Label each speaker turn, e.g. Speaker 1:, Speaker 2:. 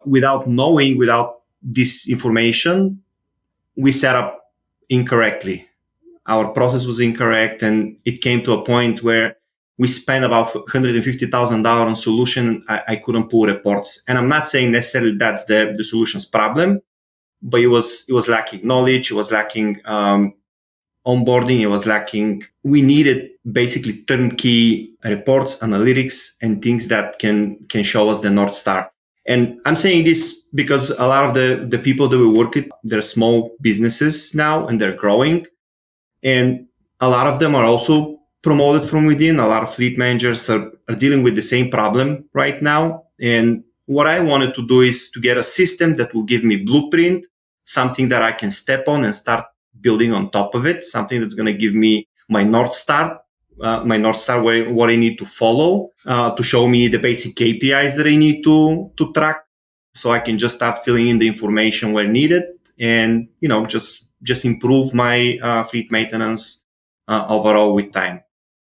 Speaker 1: without this information, we set up incorrectly. Our process was incorrect, and it came to a point where we spent about $150,000 on solution. I couldn't pull reports, and I'm not saying necessarily that's the solution's problem, but it was lacking knowledge. It was lacking onboarding. It was lacking. We needed basically turnkey reports, analytics, and things that can show us the North Star. And I'm saying this because a lot of the people that we work with, they're small businesses now and they're growing. And a lot of them are also promoted from within. A lot of fleet managers are dealing with the same problem right now. And what I wanted to do is to get a system that will give me blueprint, something that I can step on and start building on top of it, something that's going to give me my North Star, what I need to follow to show me the basic KPIs that I need to track, so I can just start filling in the information where needed, and just improve my fleet maintenance overall with time.